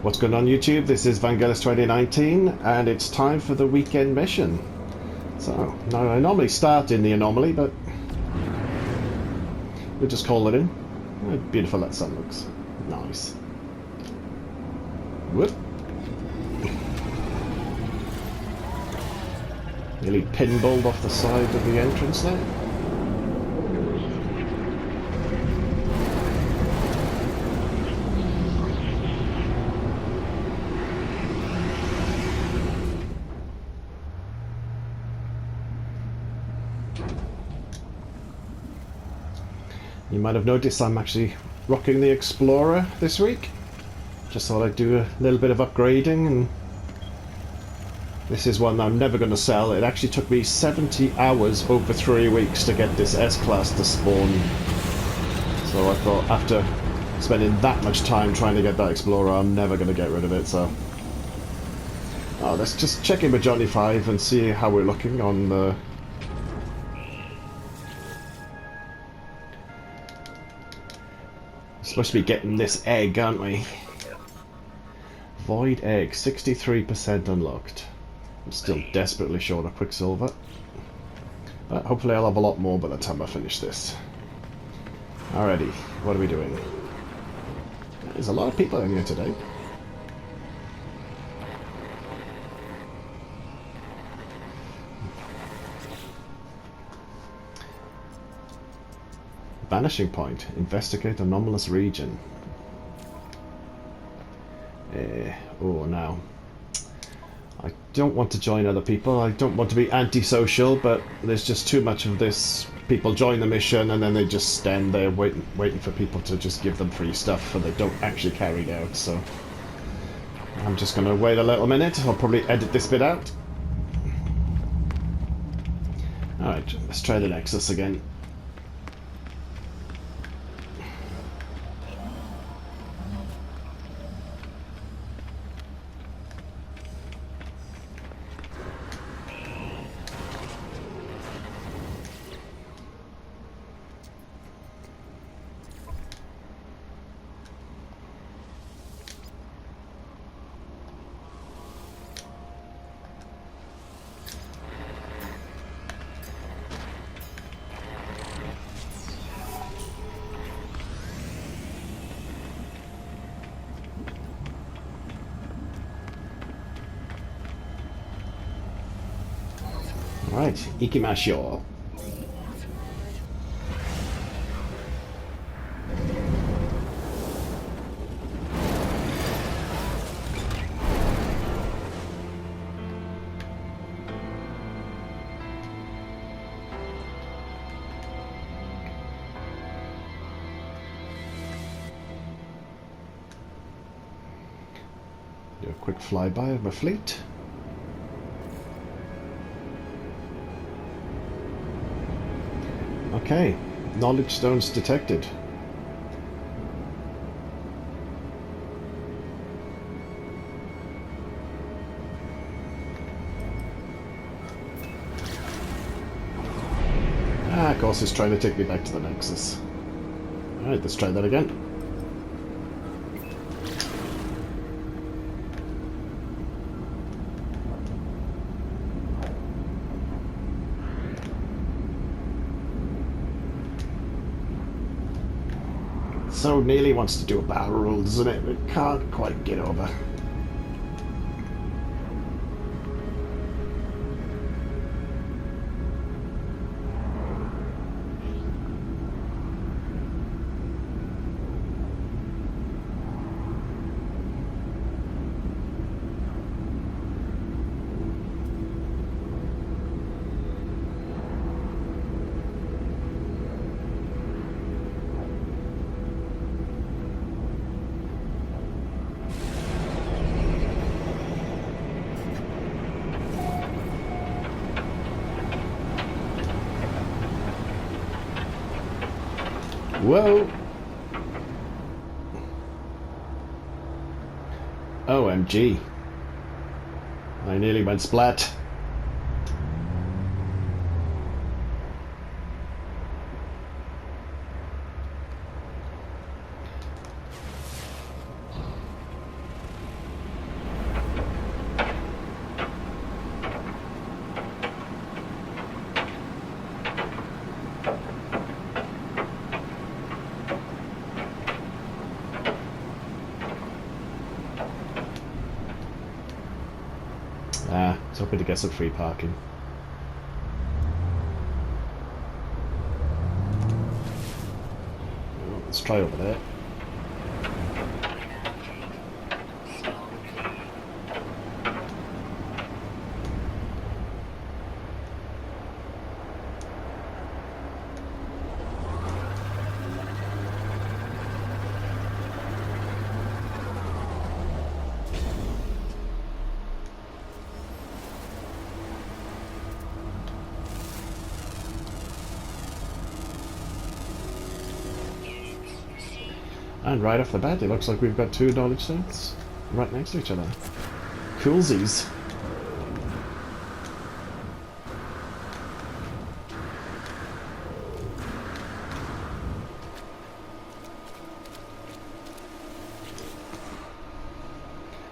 What's going on YouTube? This is Vangelis 2019 and it's time for the weekend mission. So, now I normally start in the anomaly, but we'll just call it in. Oh, beautiful that sun looks. Nice. Whoop. Nearly pinballed off the side of the entrance there. You might have noticed I'm actually rocking the Explorer this week. Just thought I'd do a little bit of upgrading, and this is one I'm never going to sell. It actually took me 70 hours over 3 weeks to get this S-Class to spawn. So I thought after spending that much time trying to get that Explorer, I'm never going to get rid of it. So let's just check in with Johnny 5 and see how we're looking on the... Supposed to be getting this egg, aren't we? Void egg, 63% unlocked. I'm still desperately short of Quicksilver. But hopefully I'll have a lot more by the time I finish this. Alrighty, what are we doing? There's a lot of people in here today. Vanishing Point. Investigate anomalous region. Oh, now. I don't want to join other people. I don't want to be antisocial, but there's just too much of this. People join the mission and then they just stand there waiting for people to just give them free stuff, and they don't actually carry it out. So I'm just going to wait a little minute. I'll probably edit this bit out. Alright, let's try the Nexus again. Right, ikimashou. Do a quick flyby of my fleet. Okay, knowledge stones detected. Of course it's trying to take me back to the Nexus. Alright, let's try that again. So nearly wants to do a barrel roll, doesn't it? But can't quite get over. Whoa! OMG. I nearly went splat. I was hoping to get some free parking. Well, let's try over there. And right off the bat, it looks like we've got two knowledge stones right next to each other. Coolsies.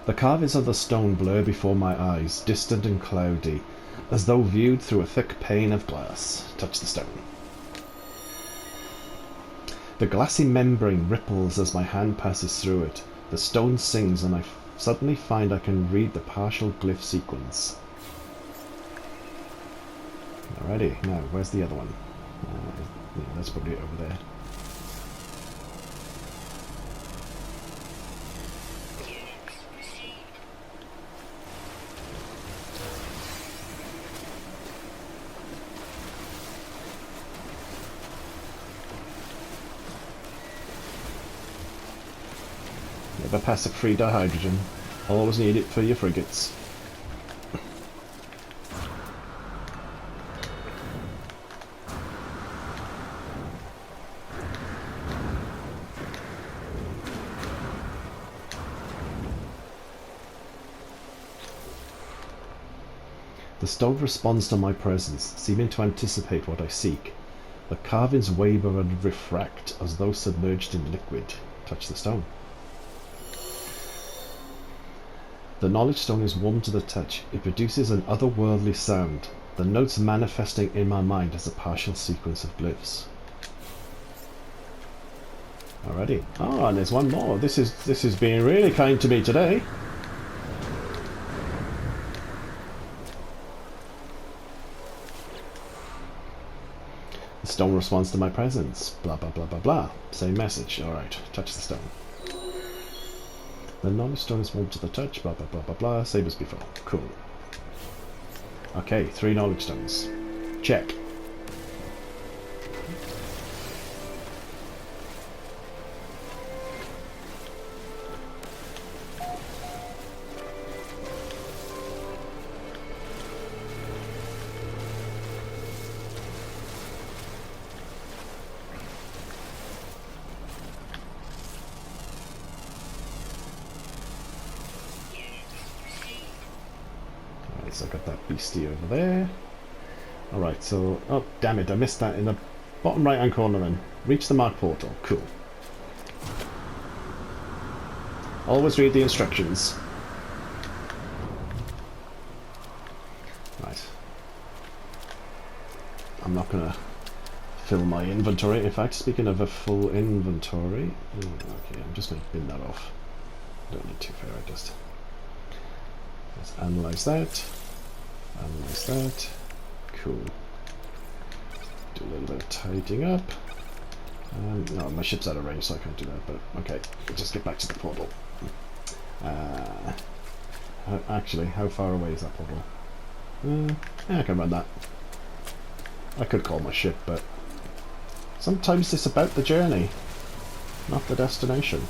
The carvings of the stone blur before my eyes, distant and cloudy, as though viewed through a thick pane of glass. Touch the stone. The glassy membrane ripples as my hand passes through it. The stone sings, and I suddenly find I can read the partial glyph sequence. Alrighty, now where's the other one? Yeah, that's probably over there. Never pass up free dihydrogen. Always need it for your frigates. The stone responds to my presence, seeming to anticipate what I seek. The carvings waver and refract as though submerged in liquid. Touch the stone. The knowledge stone is warm to the touch. It produces an otherworldly sound, the notes manifesting in my mind as a partial sequence of glyphs. Alrighty. Oh, and there's one more. This is being really kind to me today. The stone responds to my presence. Blah blah blah blah blah. Same message. Alright, touch the stone. The knowledge stone is warm to the touch, blah blah blah blah blah, same as before. Cool. Okay, 3 knowledge stones. Check. So I got that beastie over there. Alright, so... oh, damn it, I missed that in the bottom right hand corner then. Reach the marked portal. Cool. Always read the instructions. Right. I'm not gonna fill my inventory. In fact, speaking of a full inventory... okay, I'm just gonna bin that off. Don't need to, fair, I just... let's analyze that. Analyze that. Cool. Do a little bit of tidying up. No, my ship's out of range, so I can't do that, but okay. We'll just get back to the portal. Actually, how far away is that portal? Yeah, I can run that. I could call my ship, but sometimes it's about the journey, not the destination.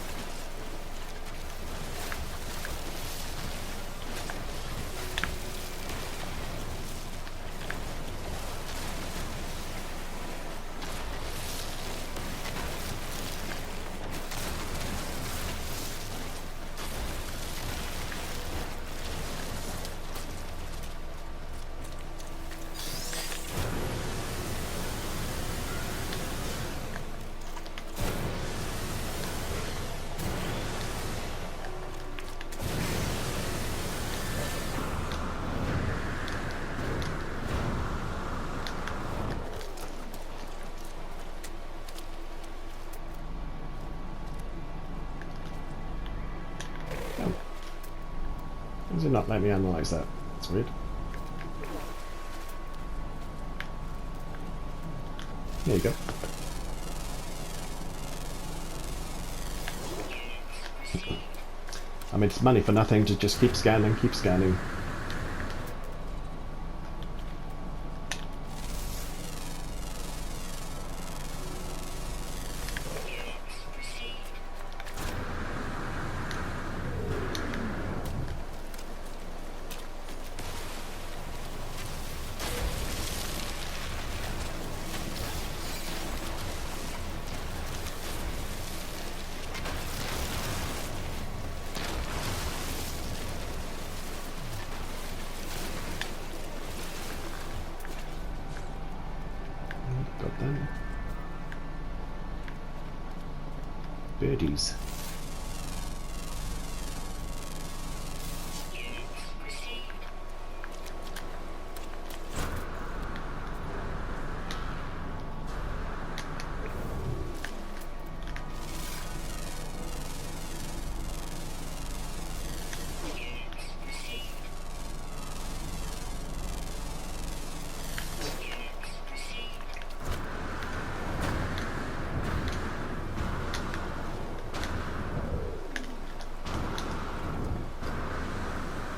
Does it not let me analyze that? That's weird. There you go. I mean, it's money for nothing to just keep scanning, keep scanning. Got them. Birdies.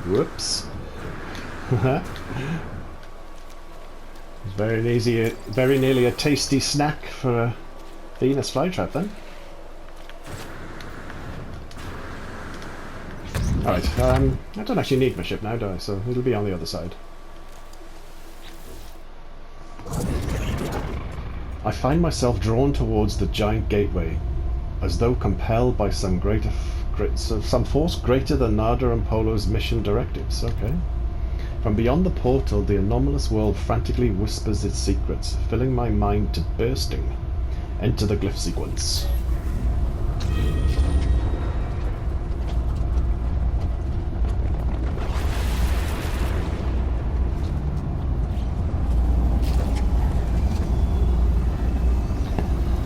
Whoops. It's very nearly a tasty snack for a Venus flytrap then. Alright, I don't actually need my ship now, do I? So it'll be on the other side. I find myself drawn towards the giant gateway, as though compelled by some some force greater than Nada and Polo's mission directives. Okay. From beyond the portal, the anomalous world frantically whispers its secrets, filling my mind to bursting. Enter the glyph sequence.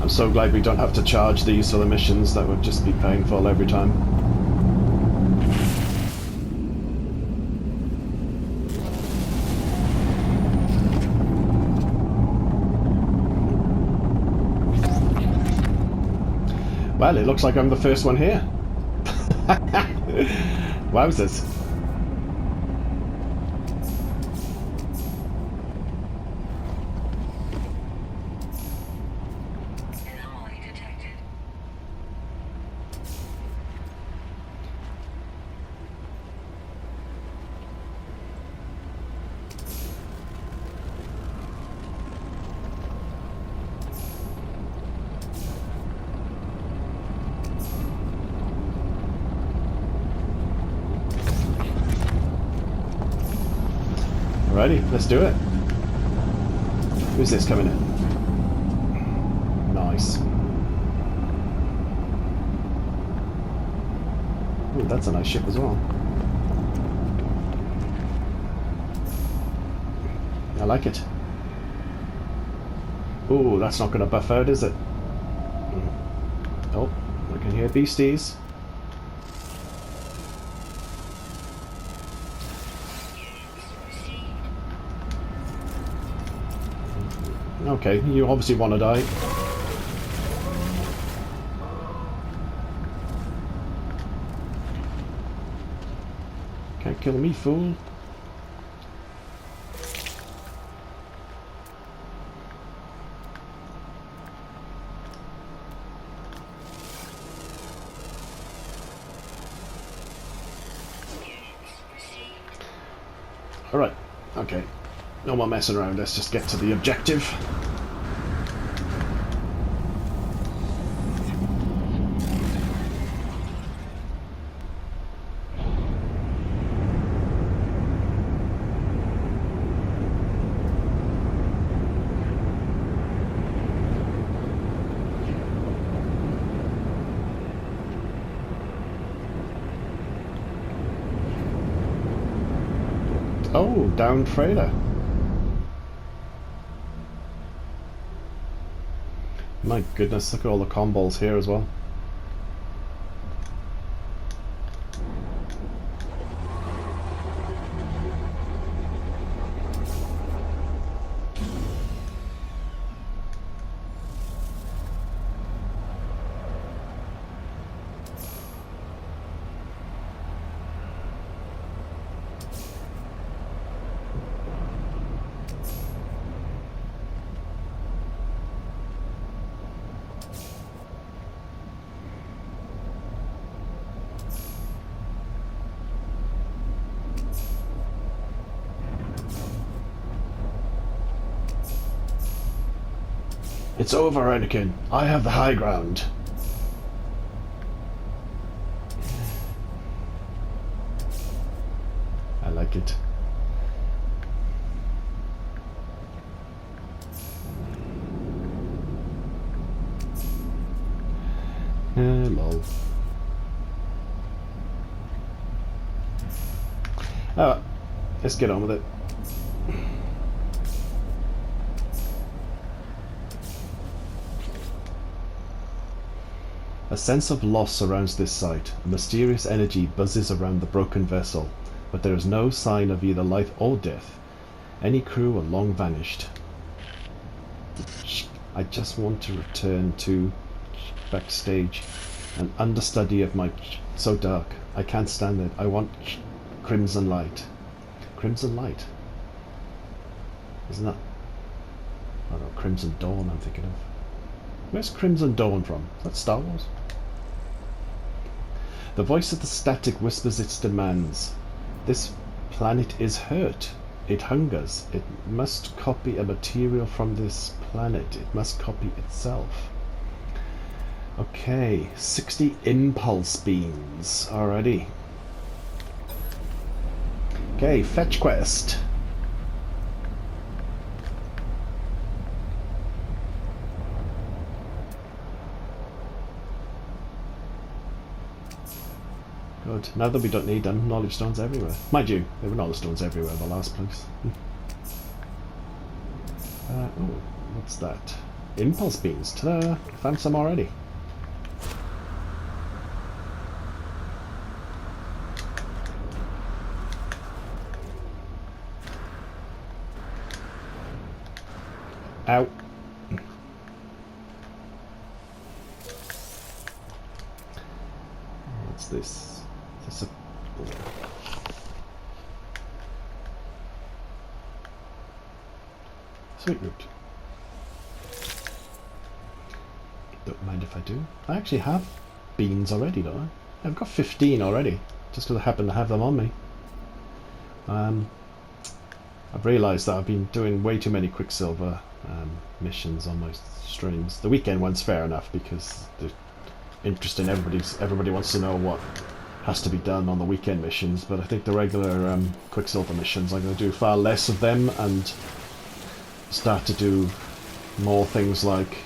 I'm so glad we don't have to charge these for the missions. That would just be painful every time. Well, it looks like I'm the first one here. Wowzers. Alrighty, let's do it. Who's this coming in? Nice. Ooh, that's a nice ship as well. I like it. Ooh, that's not going to buff out, is it? Oh, I can hear beasties. Okay, you obviously want to die. Can't kill me, fool. Alright, okay. No more messing around, let's just get to the objective. Oh, downed freighter. My goodness, look at all the combos here as well. It's over, Anakin. I have the high ground. I like it. Lol. Oh, let's get on with it. A sense of loss surrounds this site. A mysterious energy buzzes around the broken vessel, but there is no sign of either life or death. Any crew are long vanished. I just want to return to backstage. An understudy of my... So dark. I can't stand it. I want crimson light. Crimson light? Isn't that... I don't know, Crimson Dawn I'm thinking of. Where's Crimson Dawn from? Is that Star Wars? The voice of the static whispers its demands. This planet is hurt. It hungers. It must copy a material from this planet. It must copy itself. Okay, 60 impulse beams already. Okay, fetch quest. Good. Now that we don't need them, knowledge stones everywhere. Mind you, there were knowledge stones everywhere in the last place. Oh, what's that? Impulse beams. Ta-da! Found some already. Ow. What's this? Is this a... Sweet root. Don't mind if I do. I actually have beans already, don't I? I've got 15 already, just because I happen to have them on me. I've realised that I've been doing way too many Quicksilver missions on my streams. The weekend one's fair enough because the interest in everybody wants to know what has to be done on the weekend missions, but I think the regular Quicksilver missions, I'm going to do far less of them and start to do more things like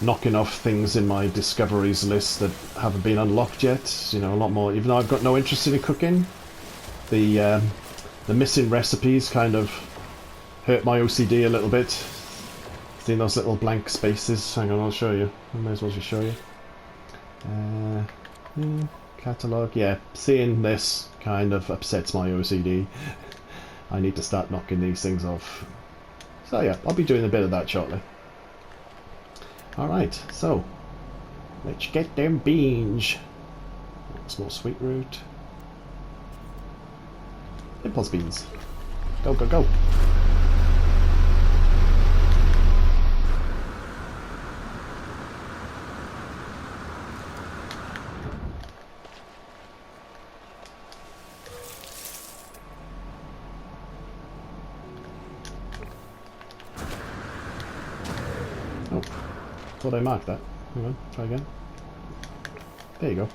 knocking off things in my discoveries list that haven't been unlocked yet. You know, a lot more. Even though I've got no interest in cooking, the missing recipes kind of hurt my OCD a little bit. Seeing those little blank spaces. Hang on, I'll show you. I may as well just show you. Catalogue. Yeah, seeing this kind of upsets my OCD. I need to start knocking these things off. So yeah, I'll be doing a bit of that shortly. Alright, so let's get them beans. Small sweet root. Impulse beans. Go, go, go. Oh, thought I marked that. Hang on, try again. There you go.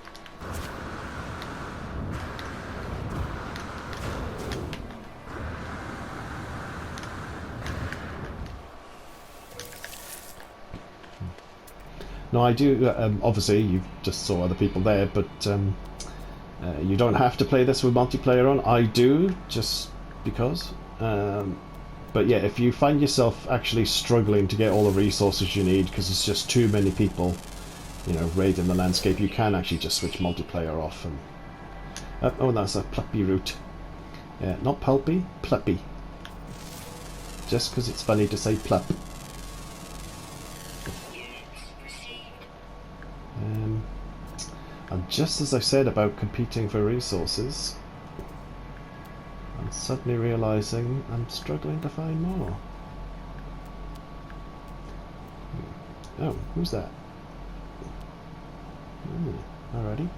No, I do, obviously, you just saw other people there, but you don't have to play this with multiplayer on. I do, just because. But yeah, if you find yourself actually struggling to get all the resources you need, because it's just too many people, you know, raiding the landscape, you can actually just switch multiplayer off. And oh, that's a pluppy root. Yeah, not pulpy, pluppy. Just because it's funny to say plup. And just as I said about competing for resources, I'm suddenly realising I'm struggling to find more. Oh, who's that? Alrighty.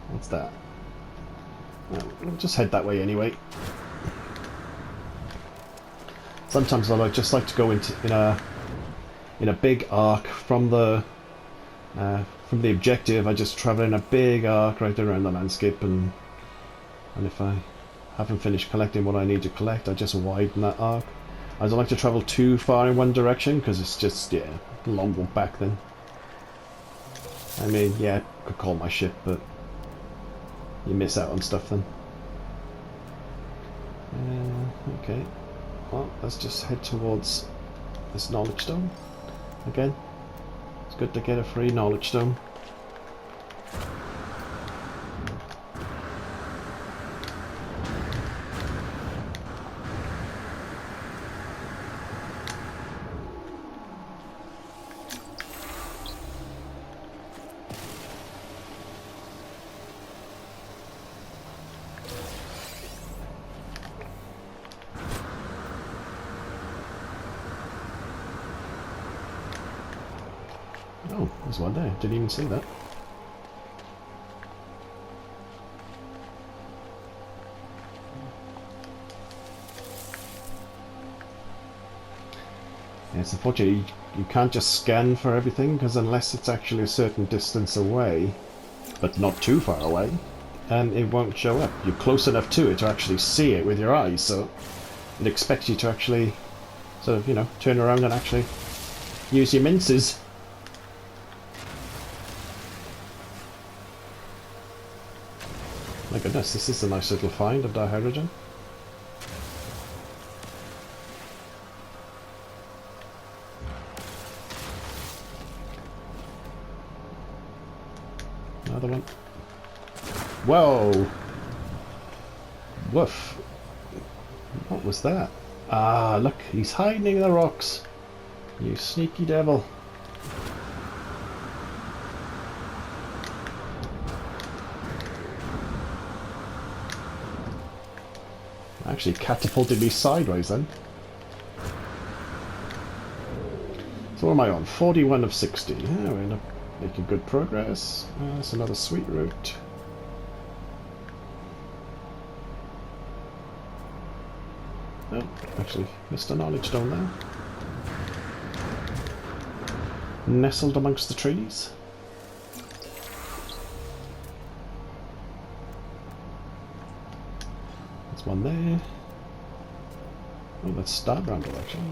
What's that? Well, we'll just head that way anyway. Sometimes I just like to go in a big arc from the objective. I just travel in a big arc right around the landscape, and if I haven't finished collecting what I need to collect, I just widen that arc. I don't like to travel too far in one direction because it's just, yeah, a long walk back then. I mean, yeah, I could call my ship, but you miss out on stuff then. Okay, well, let's just head towards this knowledge stone. Again, it's good to get a free knowledge stone. Oh, there's one there. Didn't even see that. Yeah, it's unfortunate you can't just scan for everything, because unless it's actually a certain distance away, but not too far away, it won't show up. You're close enough to it to actually see it with your eyes, so it expects you to actually sort of, you know, turn around and actually use your minces. My goodness, this is a nice little find of dihydrogen. Another one. Whoa! Woof! What was that? Ah, look, he's hiding in the rocks. You sneaky devil. Actually catapulted me sideways then. So what am I on? 41 of 60. Yeah, we're making good progress. That's another sweet route. Oh, actually missed a knowledge stone there. Nestled amongst the trees. One there. Oh, that's Star Bramble actually.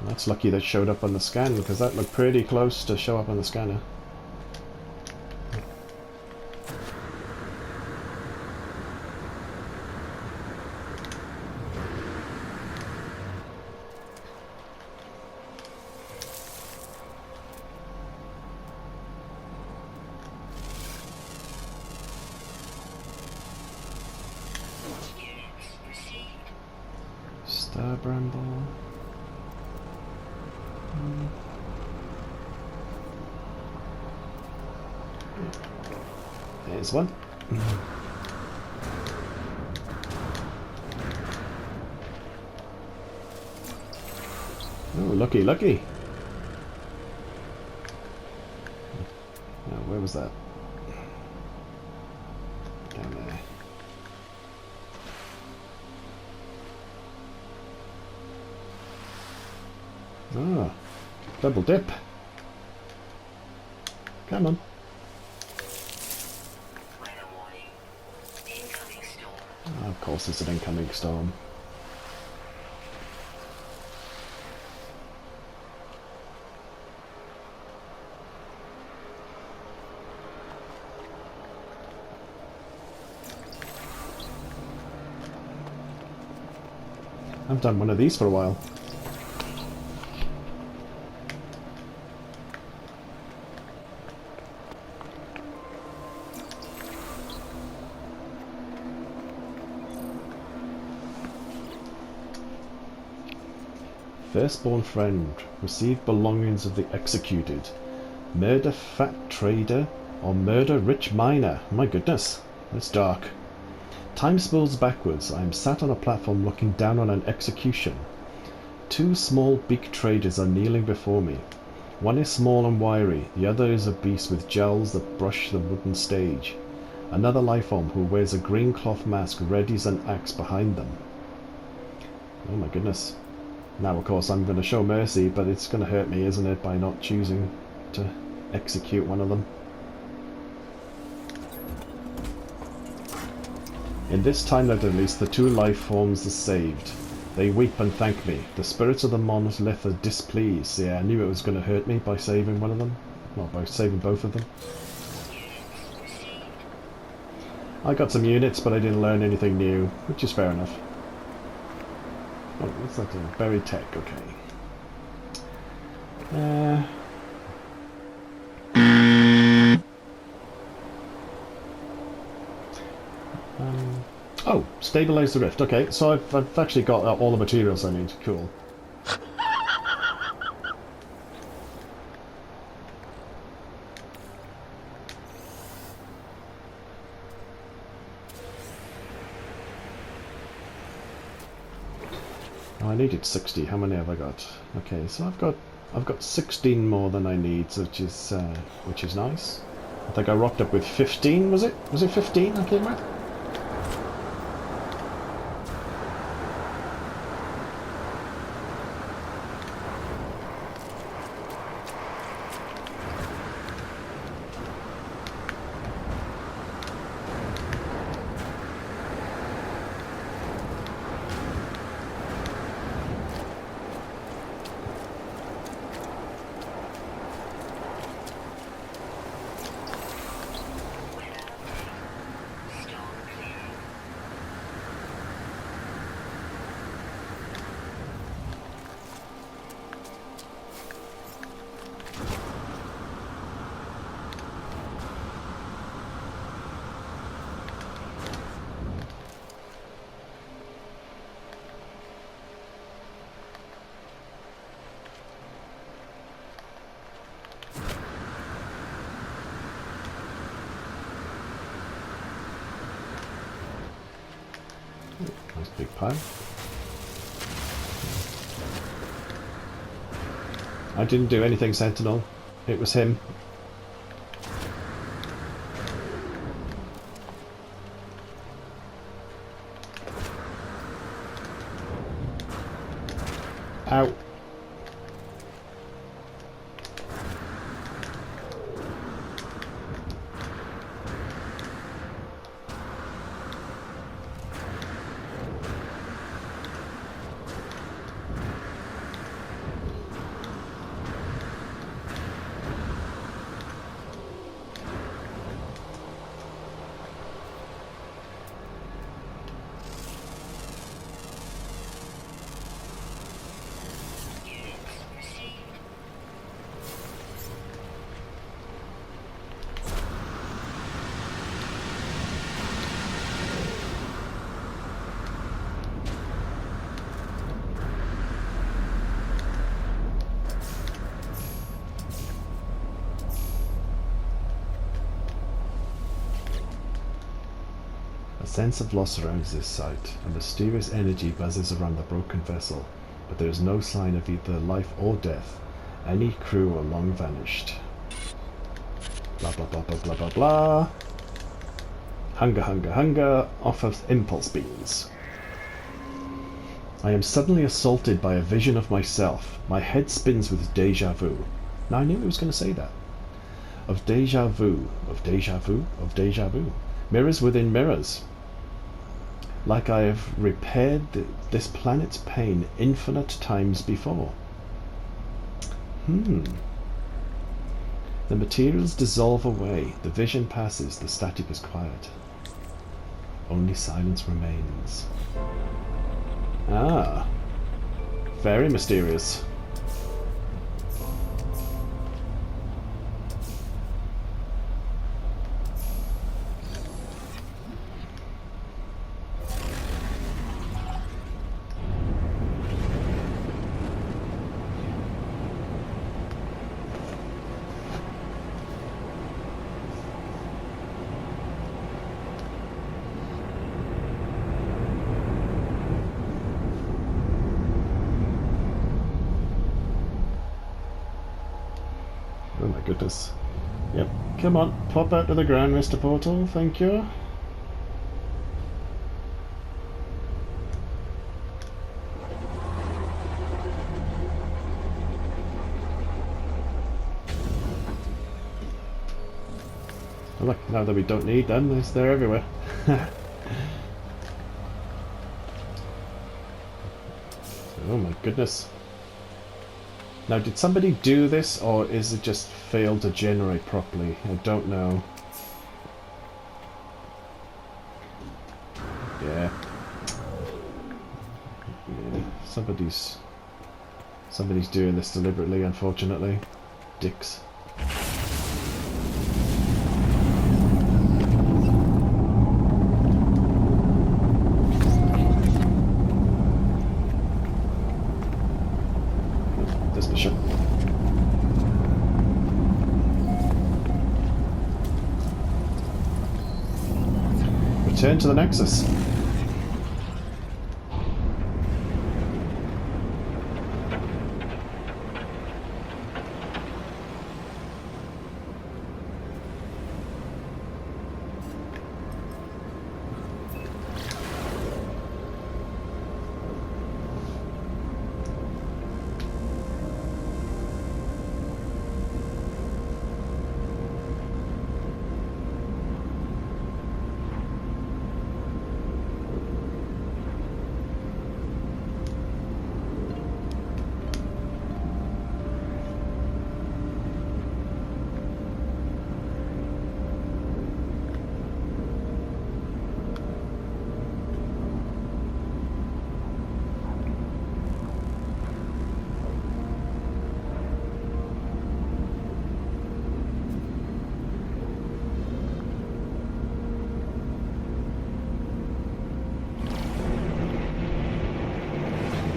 That's lucky that showed up on the scan, because that looked pretty close to show up on the scanner. Star Bramble. There's one. Oh, lucky, lucky. Now, where was that? Down there. Ah, double dip. Come on. Oh, of course it's an incoming storm. I've done one of these for a while. Firstborn friend, receive belongings of the executed. Murder fat trader or murder rich miner. My goodness, that's dark. Time spills backwards. I am sat on a platform looking down on an execution. Two small big traders are kneeling before me. One is small and wiry, the other is a beast with jowls that brush the wooden stage. Another life form who wears a green cloth mask readies an axe behind them. Oh my goodness. Now of course I'm going to show mercy, but it's going to hurt me, isn't it, by not choosing to execute one of them. In this timeline at least, the 2 life forms are saved. They weep and thank me. The spirits of the monolith are displeased. Yeah, I knew it was going to hurt me by saving one of them. Well, by saving both of them. I got some units, but I didn't learn anything new, which is fair enough. Oh, what's that doing? Buried tech, okay. Oh, stabilize the rift. Okay, so I've actually got all the materials I need. Cool. Oh, I needed 60. How many have I got? Okay, so I've got 16 more than I need, which is nice. I think I rocked up with 15. Was it 15 I came with? Nice big pile. I didn't do anything, Sentinel. It was him. Ow. A sense of loss surrounds this site. A mysterious energy buzzes around the broken vessel, but there is no sign of either life or death. Any crew are long vanished. Blah blah blah blah blah blah blah. Hunger, hunger, hunger. Off of impulse beams. I am suddenly assaulted by a vision of myself. My head spins with deja vu. Now I knew he was going to say that. Of deja vu, of deja vu, of deja vu. Mirrors within mirrors. Like I have repaired this planet's pain infinite times before. The materials dissolve away. The vision passes. The static is quiet. Only silence remains. Ah. Very mysterious. Oh my goodness. Yep, come on, pop out to the ground, Mr. Portal, thank you. Oh, look, now that we don't need them, they're everywhere. Oh my goodness. Now, did somebody do this, or is it just failed to generate properly? I don't know. Yeah. Yeah. Somebody's doing this deliberately, unfortunately. Dicks. Return to the Nexus.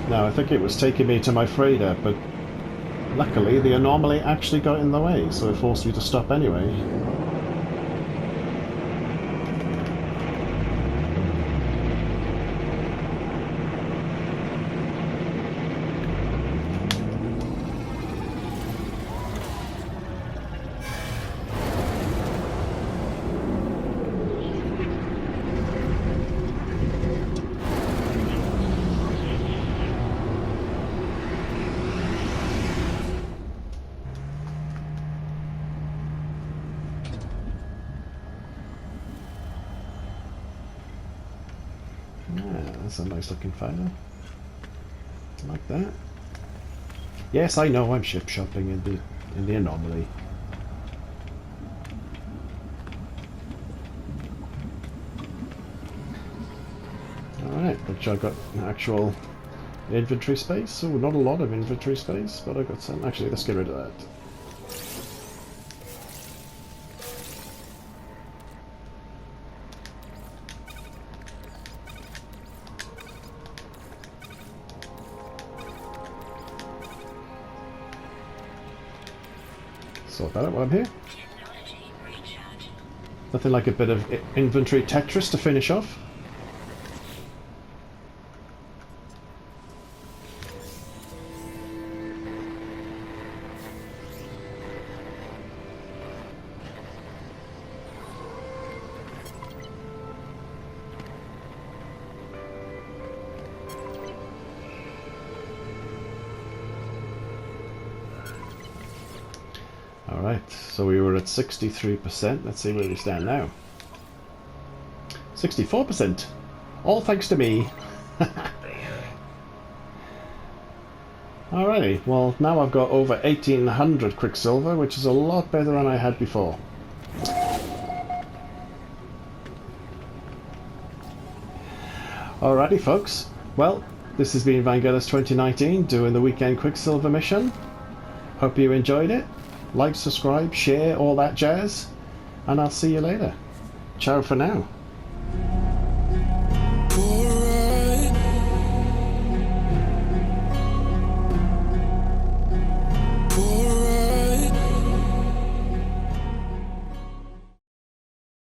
Now, I think it was taking me to my freighter, but luckily the anomaly actually got in the way, so it forced me to stop anyway. That's a nice looking fighter. Like that. Yes, I know I'm ship shopping in the anomaly. Alright, which I've got actual inventory space. Oh, not a lot of inventory space, but I've got some. Actually, let's get rid of that. Sort that out while I'm here. Nothing like a bit of inventory Tetris to finish off. Alright, so we were at 63%. Let's see where we stand now. 64%. All thanks to me. Alrighty, well now I've got over 1800 Quicksilver, which is a lot better than I had before. Alrighty folks, well this has been Vangelis 2019 doing the weekend Quicksilver mission. Hope you enjoyed it. Like, subscribe, share, all that jazz, and I'll see you later. Ciao for now.